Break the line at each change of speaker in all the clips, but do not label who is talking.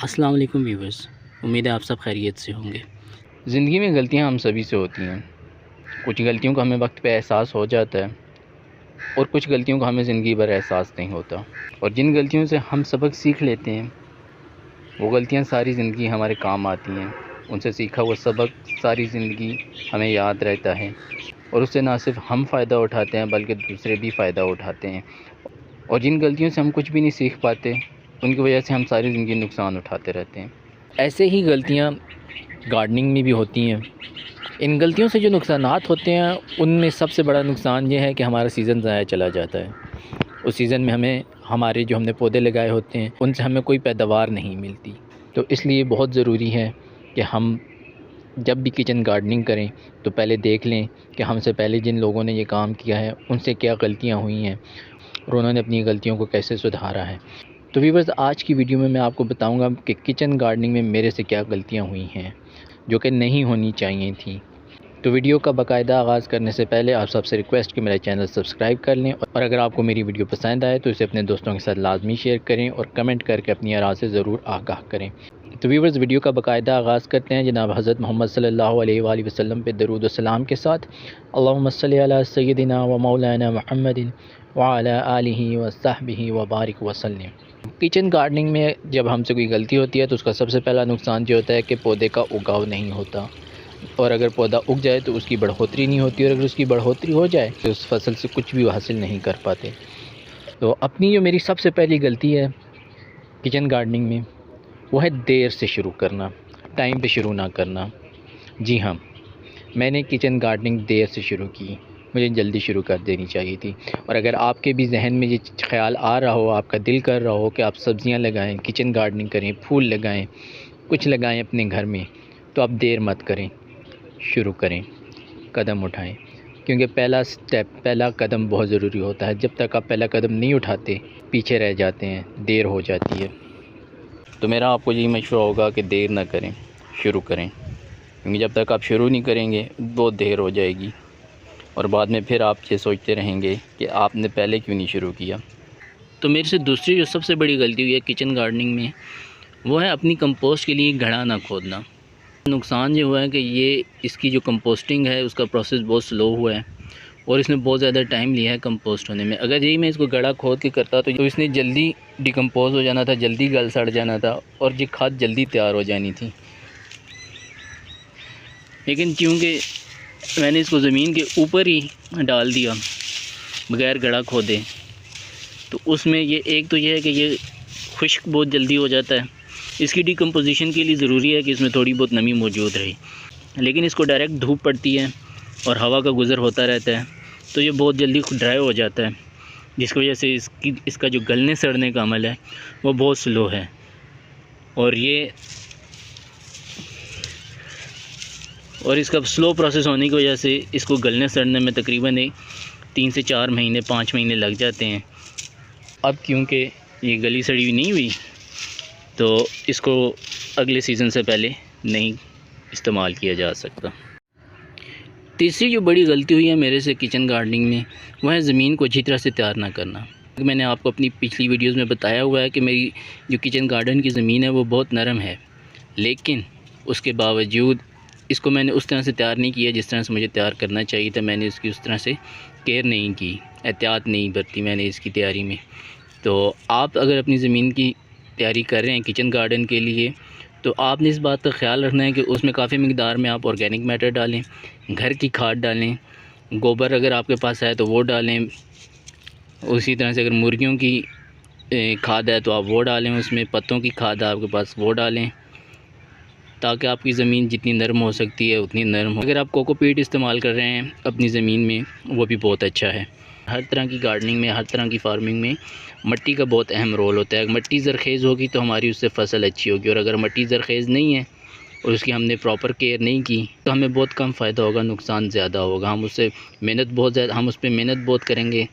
अस्सलाम वालेकुम व्यूवर्स, उम्मीद है आप सब खैरियत से होंगे।
ज़िंदगी में गलतियां हम सभी से होती हैं। कुछ गलतियों का हमें वक्त पे एहसास हो जाता है और कुछ गलतियों का हमें ज़िंदगी भर एहसास नहीं होता। और जिन गलतियों से हम सबक सीख लेते हैं वो गलतियां सारी ज़िंदगी हमारे काम आती हैं। उनसे सीखा हुआ सबक सारी ज़िंदगी हमें याद रहता है और उससे ना सिर्फ हम फ़ायदा उठाते हैं बल्कि दूसरे भी फ़ायदा उठाते हैं। और जिन गलतियों से हम कुछ भी नहीं सीख पाते उनकी वजह से हम सारी ज़िंदगी नुकसान उठाते रहते हैं। ऐसे ही गलतियाँ गार्डनिंग में भी होती हैं। इन गलतियों से जो नुकसानात होते हैं उनमें सबसे बड़ा नुकसान ये है कि हमारा सीज़न ज़ाया चला जाता है। उस सीज़न में हमें हमारे जो हमने पौधे लगाए होते हैं उनसे हमें कोई पैदावार नहीं मिलती। तो इसलिए बहुत ज़रूरी है कि हम जब भी किचन गार्डनिंग करें तो पहले देख लें कि हमसे पहले जिन लोगों ने ये काम किया है उनसे क्या गलतियाँ हुई हैं और उन्होंने अपनी गलतियों को कैसे सुधारा है। तो व्यूअर्स, आज की वीडियो में मैं आपको बताऊंगा कि किचन गार्डनिंग में मेरे से क्या गलतियां हुई हैं जो कि नहीं होनी चाहिए थी। तो वीडियो का बाकायदा आगाज़ करने से पहले आप सबसे रिक्वेस्ट कि मेरा चैनल सब्सक्राइब कर लें और अगर आपको मेरी वीडियो पसंद आए तो इसे अपने दोस्तों के साथ लाजमी शेयर करें और कमेंट करके अपनी आराज़ से ज़रूर आगाह करें। तो व्यूअर्स, वीडियो का बाकायदा आगाज़ करते हैं जनाब हज़रत मोहम्मद सल्लल्लाहु अलैहि वसल्लम पे दरूद व सलाम के साथ। अल्लाहुम्मा सल्लि अला सय्यदिना व मौलाना मुहम्मदिन व अला आलिहि व सहबिहि व बारिक वसल्लम। किचन गार्डनिंग में जब हमसे कोई गलती होती है तो उसका सबसे पहला नुकसान ये होता है कि पौधे का उगाव नहीं होता और अगर पौधा उग जाए तो उसकी बढ़ोतरी नहीं होती और अगर उसकी बढ़ोतरी हो जाए तो उस फसल से कुछ भी हासिल नहीं कर पाते। तो अपनी जो मेरी सबसे पहली गलती है किचन गार्डनिंग में वो है देर से शुरू करना, टाइम पे शुरू ना करना। जी हाँ, मैंने किचन गार्डनिंग देर से शुरू की, मुझे जल्दी शुरू कर देनी चाहिए थी। और अगर आपके भी जहन में ये ख्याल आ रहा हो, आपका दिल कर रहा हो कि आप सब्ज़ियाँ लगाएं, किचन गार्डनिंग करें, फूल लगाएं, कुछ लगाएं अपने घर में, तो आप देर मत करें, शुरू करें, कदम उठाएं। क्योंकि पहला कदम बहुत ज़रूरी होता है। जब तक आप पहला कदम नहीं उठाते पीछे रह जाते हैं, देर हो जाती है। तो मेरा आपको यही मशवरा होगा कि देर ना करें, शुरू करें। क्योंकि जब तक आप शुरू नहीं करेंगे बहुत देर हो जाएगी और बाद में फिर आप ये सोचते रहेंगे कि आपने पहले क्यों नहीं शुरू किया।
तो मेरे से दूसरी जो सबसे बड़ी गलती हुई है किचन गार्डनिंग में वो है अपनी कंपोस्ट के लिए घड़ा ना खोदना। नुकसान ये हुआ है कि ये इसकी जो कंपोस्टिंग है उसका प्रोसेस बहुत स्लो हुआ है और इसने बहुत ज़्यादा टाइम लिया है कंपोस्ट होने में। अगर यही मैं इसको गड़ा खोद के करता तो इसने जल्दी डिकम्पोज हो जाना था, जल्दी गल सड़ जाना था और ये खाद जल्दी तैयार हो जानी थी। लेकिन क्योंकि मैंने इसको ज़मीन के ऊपर ही डाल दिया बग़ैर गड़ा खोदे, तो उसमें ये एक तो ये है कि ये खुश्क बहुत जल्दी हो जाता है। इसकी डिकम्पोजिशन के लिए ज़रूरी है कि इसमें थोड़ी बहुत नमी मौजूद रहे, लेकिन इसको डायरेक्ट धूप पड़ती है और हवा का गुज़र होता रहता है तो ये बहुत जल्दी ड्राई हो जाता है, जिसकी वजह से इसका जो गलने सड़ने का अमल है वो बहुत स्लो है। और इसका स्लो प्रोसेस होने की वजह से इसको गलने सड़ने में तकरीबन 3 से 4 महीने 5 महीने लग जाते हैं। अब क्योंकि ये गली सड़ी हुई नहीं हुई तो इसको अगले सीज़न से पहले नहीं इस्तेमाल किया जा सकता। तीसरी जो बड़ी गलती हुई है मेरे से किचन गार्डनिंग में वह है ज़मीन को अच्छी तरह से तैयार ना करना। मैंने आपको अपनी पिछली वीडियोज़ में बताया हुआ है कि मेरी जो किचन गार्डन की ज़मीन है वो बहुत नरम है, लेकिन उसके बावजूद इसको मैंने उस तरह से तैयार नहीं किया जिस तरह से मुझे तैयार करना चाहिए था। मैंने इसकी उस तरह से केयर नहीं की, एहतियात नहीं बरती मैंने इसकी तैयारी में। तो आप अगर अपनी ज़मीन की तैयारी कर रहे हैं किचन गार्डन के लिए तो आपने इस बात का ख्याल रखना है कि उसमें काफ़ी मिकदार में आप ऑर्गेनिक मैटर डालें, घर की खाद डालें, गोबर अगर आपके पास है तो वो डालें। उसी तरह से अगर मुर्गियों की खाद है तो आप वो डालें, उसमें पत्तों की खाद है आपके पास वो डालें, ताकि आपकी ज़मीन जितनी नरम हो सकती है उतनी नरम हो। अगर आप कोकोपीट इस्तेमाल कर रहे हैं अपनी ज़मीन में वो भी बहुत अच्छा है। हर तरह की गार्डनिंग में, हर तरह की फार्मिंग में मिट्टी का बहुत अहम रोल होता है। अगर मिट्टी ज़रख़ेज़ होगी तो हमारी उससे फसल अच्छी होगी और अगर मिट्टी ज़रख़ेज़ नहीं है और उसकी हमने प्रॉपर केयर नहीं की तो हमें बहुत कम फ़ायदा होगा, नुकसान ज़्यादा होगा। हम उस पर मेहनत बहुत करेंगे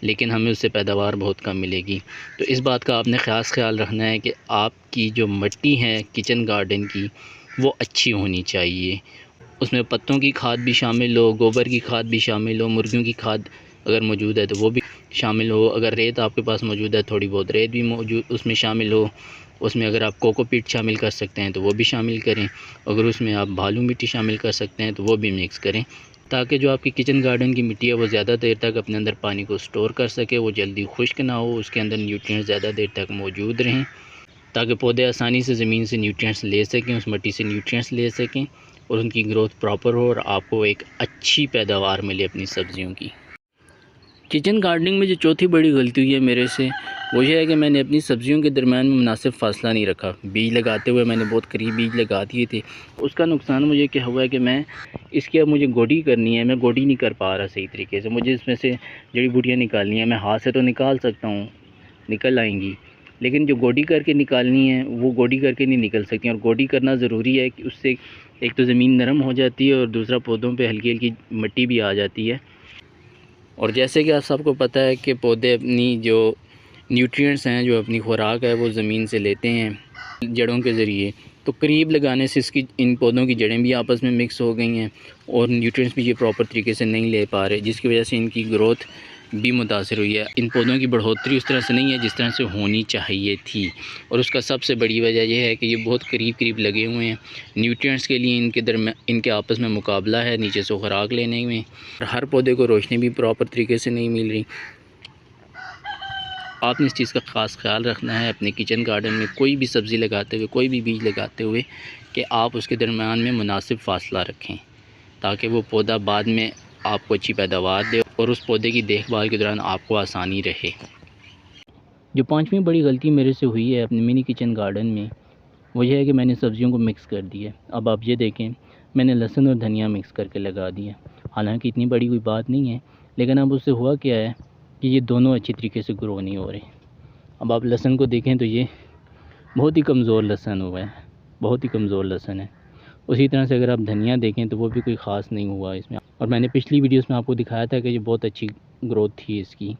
लेकिन हमें उससे पैदावार बहुत कम मिलेगी। तो इस बात का आपने ख़ास ख्याल रखना है कि आपकी जो मिट्टी है किचन गार्डन की वो अच्छी होनी चाहिए। उसमें पत्तों की खाद भी शामिल हो, गोबर की खाद भी शामिल हो, मुर्गियों की खाद अगर मौजूद है तो वो भी शामिल हो। अगर रेत आपके पास मौजूद है थोड़ी बहुत रेत भी मौजूद उसमें शामिल हो
उसमें अगर आप कोकोपीट शामिल कर सकते हैं तो वो भी शामिल करें, अगर उसमें आप बालू मिट्टी शामिल कर सकते हैं तो वो भी मिक्स करें, ताकि जो आपकी किचन गार्डन की मिट्टी है वो ज़्यादा देर तक अपने अंदर पानी को स्टोर कर सके, वो जल्दी खुश्क ना हो, उसके अंदर न्यूट्रिएंट्स ज़्यादा देर तक मौजूद रहें, ताकि पौधे आसानी से ज़मीन से न्यूट्रिएंट्स ले सकें, उस मिट्टी से न्यूट्रिएंट्स ले सकें और उनकी ग्रोथ प्रॉपर हो और आपको एक अच्छी पैदावार मिले अपनी सब्ज़ियों की। किचन गार्डनिंग में जो चौथी बड़ी गलती हुई है मेरे से, वो ये है कि मैंने अपनी सब्ज़ियों के दरमियान में मुनासिब फ़ासला नहीं रखा। बीज लगाते हुए मैंने बहुत करीब बीज लगा दिए थे। उसका नुकसान मुझे क्या हुआ है कि मैं इसकी अब मुझे गोडी करनी है, मैं गोडी नहीं कर पा रहा सही तरीके से। मुझे इसमें से जड़ी बूटियाँ निकालनी है, मैं हाथ से तो निकाल सकता हूँ, निकल आएंगी, लेकिन जो गोडी करके निकालनी है वो गोडी करके नहीं निकल सकती। और गोडी करना ज़रूरी है कि उससे एक तो ज़मीन नरम हो जाती है और दूसरा पौधों पे हल्की हल्की मिट्टी भी आ जाती है। और जैसे कि आप सबको पता है कि पौधे अपनी जो न्यूट्रिएंट्स हैं, जो अपनी खुराक है, वो ज़मीन से लेते हैं जड़ों के ज़रिए। तो करीब लगाने से इन पौधों की जड़ें भी आपस में मिक्स हो गई हैं और न्यूट्रिएंट्स भी ये प्रॉपर तरीके से नहीं ले पा रहे, जिसकी वजह से इनकी ग्रोथ भी मुतासर हुई है। इन पौधों की बढ़ोतरी उस तरह से नहीं है जिस तरह से होनी चाहिए थी। और उसका सबसे बड़ी वजह यह है कि ये बहुत करीब करीब लगे हुए हैं। न्यूट्रिएंट्स के लिए इनके आपस में मुकाबला है नीचे से खुराक लेने में, और हर पौधे को रोशनी भी प्रॉपर तरीके से नहीं मिल रही। आपने इस चीज़ का ख़ास ख्याल रखना है अपने किचन गार्डन में कोई भी सब्ज़ी लगाते हुए, कोई भी बीज लगाते हुए, कि आप उसके दरमियान में मुनासिब फ़ासला रखें, ताकि वो पौधा बाद में आपको अच्छी पैदावार दे और उस पौधे की देखभाल के दौरान आपको आसानी रहे। जो पांचवी बड़ी गलती मेरे से हुई है अपने मिनी किचन गार्डन में, वो यह है कि मैंने सब्ज़ियों को मिक्स कर दिया। अब आप ये देखें, मैंने लहसुन और धनिया मिक्स करके लगा दिया। हालांकि इतनी बड़ी कोई बात नहीं है, लेकिन अब उससे हुआ क्या है कि ये दोनों अच्छी तरीके से ग्रो नहीं हो रहे। अब आप लहसुन को देखें तो ये बहुत ही कमज़ोर लहसुन हुआ है, बहुत ही कमज़ोर लहसुन है। उसी तरह से अगर आप धनिया देखें तो वो भी कोई ख़ास नहीं हुआ इसमें। और मैंने पिछली वीडियोस में आपको दिखाया था कि ये बहुत अच्छी ग्रोथ थी इसकी,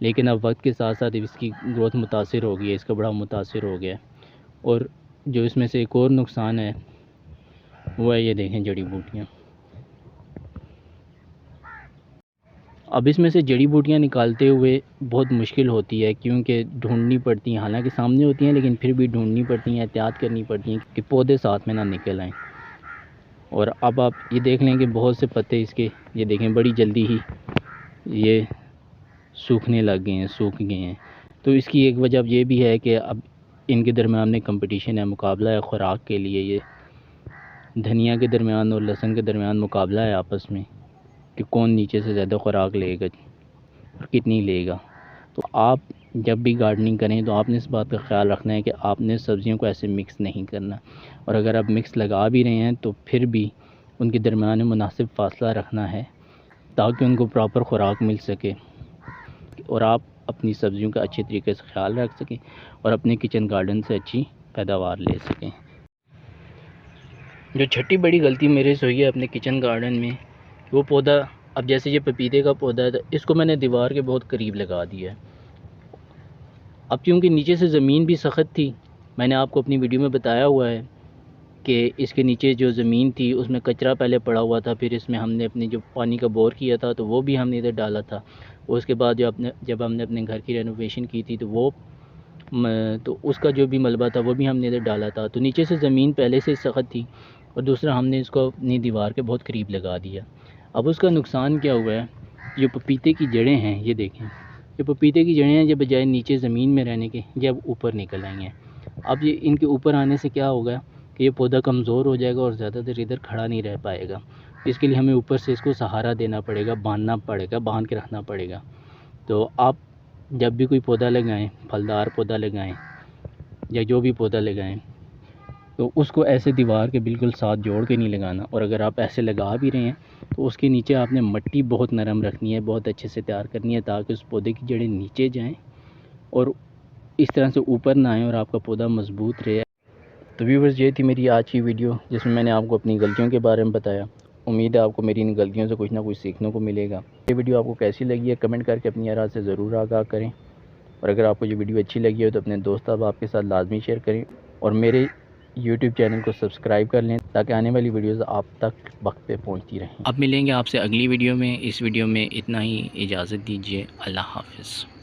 लेकिन अब वक्त के साथ साथ इसकी ग्रोथ मुतासिर हो गई है, इसका बड़ा मुतासिर हो गया है। और जो इसमें से एक और नुकसान है वो है, ये देखें जड़ी बूटियाँ। अब इसमें से जड़ी बूटियाँ निकालते हुए बहुत मुश्किल होती है, क्योंकि ढूंढनी पड़ती हैं। हालांकि सामने होती हैं लेकिन फिर भी ढूंढनी पड़ती हैं, एहतियात करनी पड़ती हैं कि पौधे साथ में ना निकल आएँ। और अब आप ये देख लें कि बहुत से पत्ते इसके, ये देखें, बड़ी जल्दी ही ये सूखने लग गए हैं, सूख गए हैं। तो इसकी एक वजह ये भी है कि अब इनके दरमियान में कंपटीशन है, मुकाबला है खुराक के लिए। ये धनिया के दरमियान और लहसुन के दरमियान मुकाबला है आपस में कि कौन नीचे से ज़्यादा खुराक लेगा और कितनी लेगा। तो आप जब भी गार्डनिंग करें तो आपने इस बात का ख्याल रखना है कि आपने सब्ज़ियों को ऐसे मिक्स नहीं करना, और अगर आप मिक्स लगा भी रहे हैं तो फिर भी उनके दरमियान में मुनासिब फ़ासला रखना है, ताकि उनको प्रॉपर खुराक मिल सके और आप अपनी सब्ज़ियों का अच्छे तरीके से ख्याल रख सकें और अपने किचन गार्डन से अच्छी पैदावार ले सकें। जो छठी बड़ी गलती मेरे से हुई है अपने किचन गार्डन में, वो पौधा, अब जैसे ये पपीते का पौधा है, तो इसको मैंने दीवार के बहुत करीब लगा दिया है। अब क्योंकि नीचे से ज़मीन भी सख्त थी, मैंने आपको अपनी वीडियो में बताया हुआ है कि इसके नीचे जो ज़मीन थी उसमें कचरा पहले पड़ा हुआ था, फिर इसमें हमने अपने जो पानी का बोर किया था तो वो भी हमने इधर डाला था। उसके बाद जब हमने अपने घर की रेनोवेशन की थी तो उसका जो भी मलबा था वो भी हमने इधर डाला था। तो नीचे से ज़मीन पहले से सख्त थी, और दूसरा हमने इसको अपनी दीवार के बहुत करीब लगा दिया। अब उसका नुकसान क्या हुआ है, जो पपीते की जड़ें हैं, ये देखें, ये पपीते की जड़ें हैं, जो बजाय नीचे ज़मीन में रहने के ये अब ऊपर निकल आई हैं। अब ये इनके ऊपर आने से क्या होगा कि ये पौधा कमज़ोर हो जाएगा और ज़्यादा देर इधर खड़ा नहीं रह पाएगा। इसके लिए हमें ऊपर से इसको सहारा देना पड़ेगा, बांध के रखना पड़ेगा। तो आप जब भी कोई पौधा लगाएं, फलदार पौधा लगाएं या जो भी पौधा लगाएं, तो उसको ऐसे दीवार के बिल्कुल साथ जोड़ के नहीं लगाना। और अगर आप ऐसे लगा भी रहे हैं तो उसके नीचे आपने मिट्टी बहुत नरम रखनी है, बहुत अच्छे से तैयार करनी है, ताकि उस पौधे की जड़ें नीचे जाएं और इस तरह से ऊपर ना आएँ और आपका पौधा मजबूत रहे। तो व्यूअर्स, ये थी मेरी आज की वीडियो, जिसमें मैंने आपको अपनी गलतियों के बारे में बताया। उम्मीद है आपको मेरी इन गलतियों से कुछ ना कुछ सीखने को मिलेगा। ये वीडियो आपको कैसी लगी है कमेंट करके अपनी राय से ज़रूर आगाह करें, और अगर आपको ये वीडियो अच्छी लगी हो तो अपने दोस्त अहबाब के साथ लाजमी शेयर करें, और मेरे YouTube चैनल को सब्सक्राइब कर लें, ताकि आने वाली वीडियोज़ आप तक वक्त पे पहुंचती रहें। अब मिलेंगे आपसे अगली वीडियो में। इस वीडियो में इतना ही, इजाज़त दीजिए, अल्लाह हाफ़िज़।